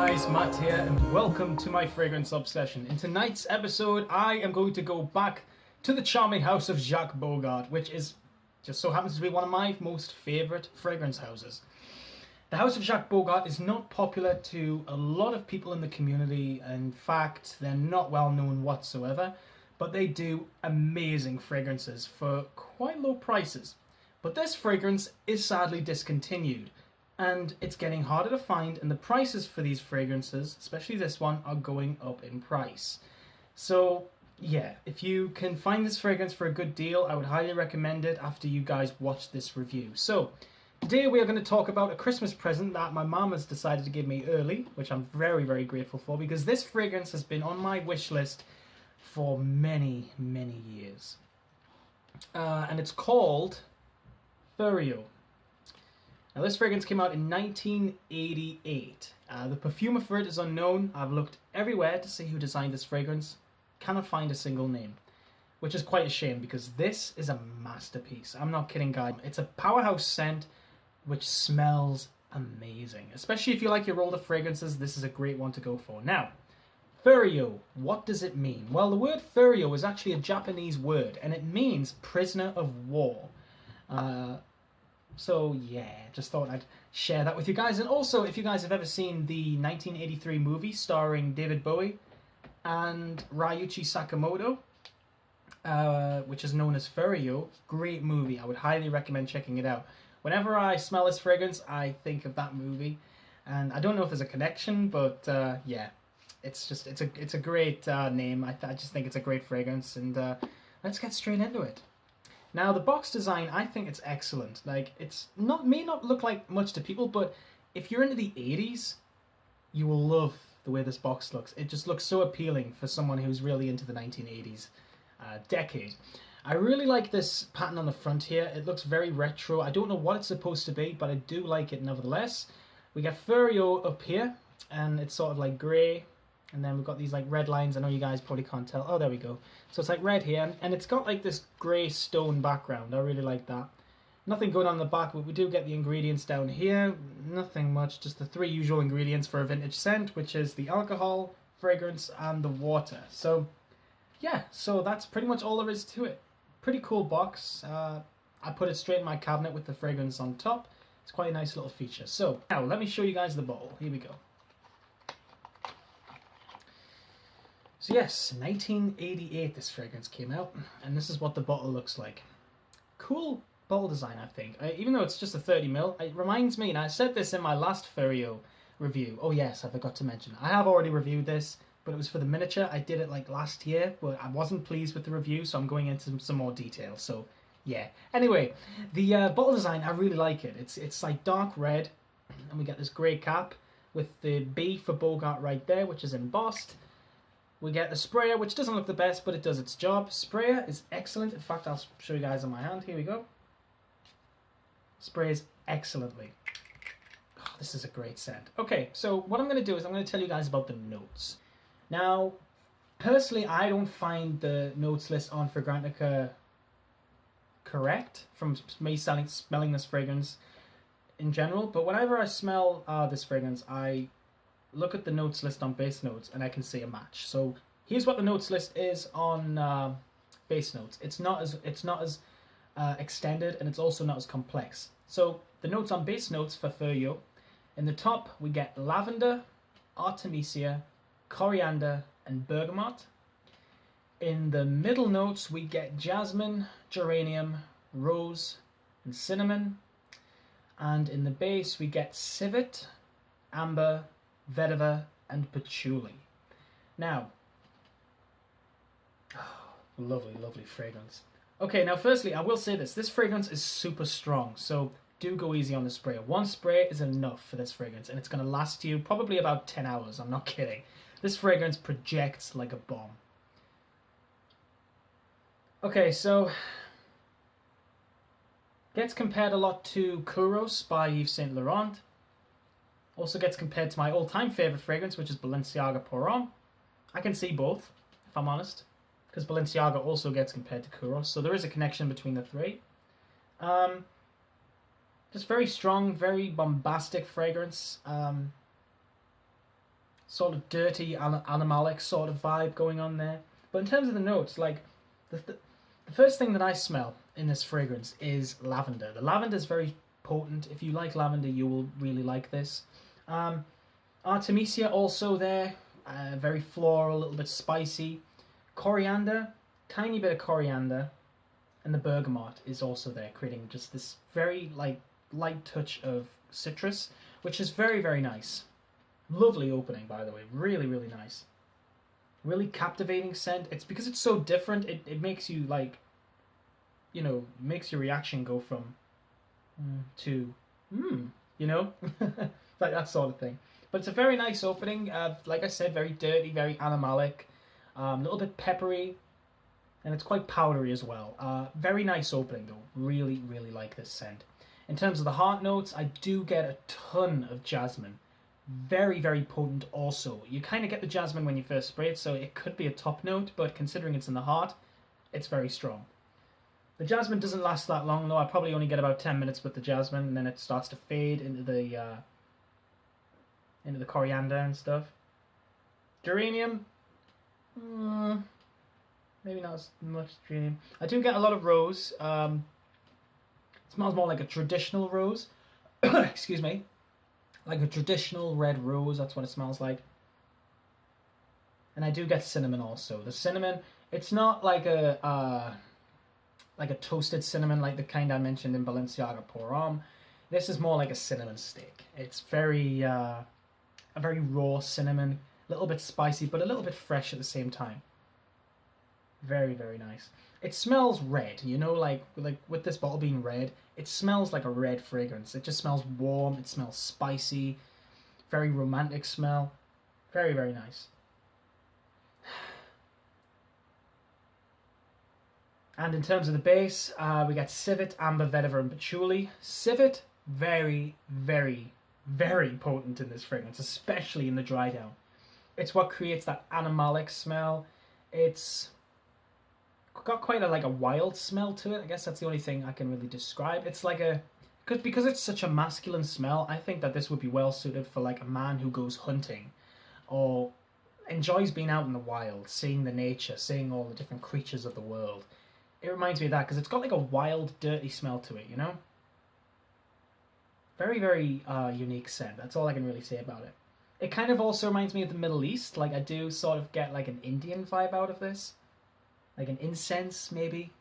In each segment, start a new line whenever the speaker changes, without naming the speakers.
guys, Matt here, and welcome to my fragrance obsession. In tonight's episode, I am going to go back to the charming house of Jacques Bogart, which is just so happens to be one of my most favourite fragrance houses. The house of Jacques Bogart is not popular to a lot of people in the community. In fact, they're not well known whatsoever, but they do amazing fragrances for quite low prices. But this fragrance is sadly discontinued, and it's getting harder to find, and the prices for these fragrances, especially this one, are going up in price. So yeah, if you can find this fragrance for a good deal, I would highly recommend it after you guys watch this review. So today we are going to talk about a Christmas present that my mum has decided to give me early, which I'm very, very grateful for, because this fragrance has been on my wish list for many, many years. And it's called Furyo. Now this fragrance came out in 1988. The perfumer for it is unknown. I've looked everywhere to see who designed this fragrance. Cannot find a single name, which is quite a shame because this is a masterpiece. I'm not kidding, guys. It's a powerhouse scent which smells amazing. Especially if you like your older fragrances, this is a great one to go for. Now, Furyo, what does it mean? Well, the word Furyo is actually a Japanese word, and it means prisoner of war. So yeah, just thought I'd share that with you guys. And also, if you guys have ever seen the 1983 movie starring David Bowie and Ryuichi Sakamoto, which is known as Furyo, great movie. I would highly recommend checking it out. Whenever I smell this fragrance, I think of that movie, and I don't know if there's a connection, but yeah, it's a great name. I just think it's a great fragrance, and let's get straight into it. Now, the box design, I think it's excellent. Like, may not look like much to people, but if you're into the 80s, you will love the way this box looks. It just looks so appealing for someone who's really into the 1980s decade. I really like this pattern on the front here. It looks very retro. I don't know what it's supposed to be, but I do like it nevertheless. We got Furyo up here, and it's sort of like grey. And then we've got these like red lines. I know you guys probably can't tell. Oh, there we go. So it's like red here, and it's got like this grey stone background. I really like that. Nothing going on the back, but we do get the ingredients down here. Nothing much, just the three usual ingredients for a vintage scent, which is the alcohol, fragrance, and the water. So yeah, so that's pretty much all there is to it. Pretty cool box. I put it straight in my cabinet with the fragrance on top. It's quite a nice little feature. So now let me show you guys the bottle. Here we go. So yes, 1988 this fragrance came out, and this is what the bottle looks like. Cool bottle design, I think. Even though it's just a 30ml, it reminds me, and I said this in my last Furyo review. Oh yes, I forgot to mention. I have already reviewed this, but it was for the miniature. I did it like last year, but I wasn't pleased with the review, so I'm going into some more detail. So yeah. Anyway, the bottle design, I really like it. It's like dark red, and we get this grey cap with the B for Bogart right there, which is embossed. We get the sprayer, which doesn't look the best, but it does its job. Sprayer is excellent. In fact, I'll show you guys on my hand. Here we go. Sprays excellently. Oh, this is a great scent. Okay, so what I'm going to do is I'm going to tell you guys about the notes. Now, personally, I don't find the notes list on Fragrantica correct from me smelling this fragrance in general, but whenever I smell this fragrance, I look at the notes list on base notes and I can see a match. So here's what the notes list is on base notes. It's not as extended, and it's also not as complex. So the notes on base notes for Furyo, in the top we get lavender, artemisia, coriander, and bergamot. In the middle notes we get jasmine, geranium, rose, and cinnamon. And in the base we get civet, amber, vetiver, and patchouli. Now, lovely, lovely fragrance. Okay, now firstly, I will say this fragrance is super strong, so do go easy on the spray. One spray is enough for this fragrance, and it's going to last you probably about 10 hours, I'm not kidding. This fragrance projects like a bomb. Okay, so gets compared a lot to Kouros by Yves Saint Laurent. Also gets compared to my all-time favourite fragrance, which is Balenciaga Pour Homme. I can see both, if I'm honest, because Balenciaga also gets compared to Kouros, so there is a connection between the three. Just very strong, very bombastic fragrance. sort of dirty, animalic sort of vibe going on there. But in terms of the notes, like, the first thing that I smell in this fragrance is lavender. The lavender is very potent. If you like lavender, you will really like this. Artemisia also there, very floral, a little bit spicy. Coriander, tiny bit of coriander, and the bergamot is also there, creating just this very light touch of citrus, which is very, very nice. Lovely opening, by the way, really, really nice. Really captivating scent. It's because it's so different, it makes you makes your reaction go from to like that sort of thing. But it's a very nice opening. Like I said, very dirty, very animalic, a little bit peppery, and it's quite powdery as well. Very nice opening though. Really, really like this scent. In terms of the heart notes, I do get a ton of jasmine. Very, very potent also. You kind of get the jasmine when you first spray it, so it could be a top note, but considering it's in the heart, it's very strong. The jasmine doesn't last that long though. I probably only get about 10 minutes with the jasmine, and then it starts to fade into the coriander and stuff. Geranium, maybe not as much geranium. I do get a lot of rose. It smells more like a traditional rose. Excuse me. Like a traditional red rose, that's what it smells like. And I do get cinnamon also. The cinnamon, it's not like a toasted cinnamon like the kind I mentioned in Balenciaga Pour Homme. This is more like a cinnamon stick. It's very a very raw cinnamon, a little bit spicy, but a little bit fresh at the same time. Very, very nice. It smells red, like with this bottle being red, it smells like a red fragrance. It just smells warm, it smells spicy, very romantic smell. Very, very nice. And in terms of the base, we got civet, amber, vetiver, and patchouli. Civet, very, very, very potent in this fragrance, especially in the dry down. It's what creates that animalic smell. It's got quite a wild smell to it. I guess that's the only thing I can really describe. It's like because it's such a masculine smell, I think that this would be well suited for like a man who goes hunting or enjoys being out in the wild, seeing the nature, seeing all the different creatures of the world. It reminds me of that because it's got like a wild, dirty smell to it, Very, very unique scent. That's all I can really say about it. It kind of also reminds me of the Middle East. Like I do sort of get like an Indian vibe out of this. Like an incense, maybe.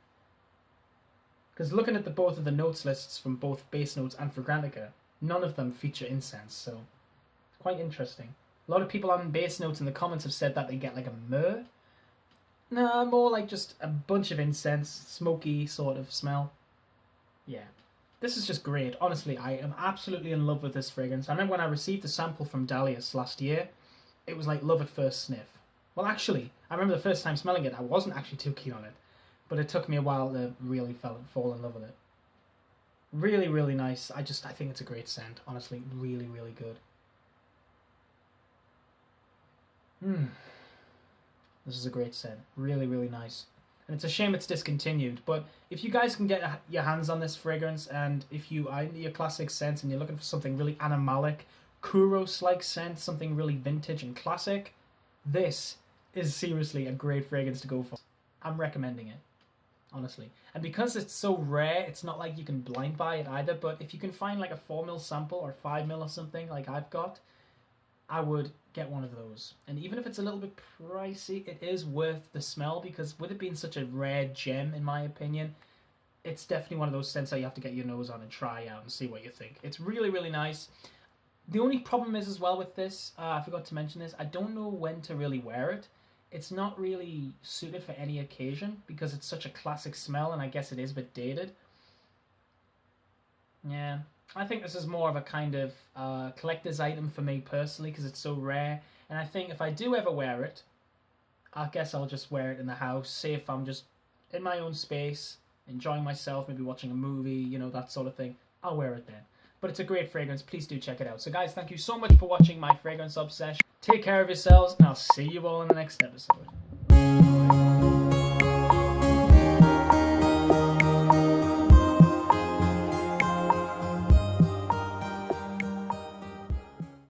Because looking at both of the notes lists from both base notes and Fragrantica, none of them feature incense, so it's quite interesting. A lot of people on base notes in the comments have said that they get like a myrrh. No, more like just a bunch of incense, smoky sort of smell. Yeah. This is just great. Honestly, I am absolutely in love with this fragrance. I remember when I received the sample from Dalius last year, it was like love at first sniff. Well, actually, I remember the first time smelling it, I wasn't actually too keen on it. But it took me a while to really fall in love with it. Really, really nice. I think it's a great scent. Honestly, really, really good. This is a great scent. Really, really nice. And it's a shame it's discontinued. But if you guys can get your hands on this fragrance, and if you are into your classic scents and you're looking for something really animalic, Kouros-like scent, something really vintage and classic, this is seriously a great fragrance to go for. I'm recommending it, honestly. And because it's so rare, it's not like you can blind buy it either, but if you can find like a 4ml sample or 5ml or something like I've got, I would get one of those. And even if it's a little bit pricey, it is worth the smell, because with it being such a rare gem, in my opinion, it's definitely one of those scents that you have to get your nose on and try out and see what you think. It's really, really nice. The only problem is as well with this, I forgot to mention this, I don't know when to really wear it. It's not really suited for any occasion because it's such a classic smell, and I guess it is a bit dated. Yeah, I think this is more of a kind of collector's item for me personally because it's so rare. And I think if I do ever wear it, I guess I'll just wear it in the house. Say if I'm just in my own space, enjoying myself, maybe watching a movie, that sort of thing, I'll wear it then. But it's a great fragrance. Please do check it out. So guys, thank you so much for watching my fragrance obsession. Take care of yourselves, and I'll see you all in the next episode.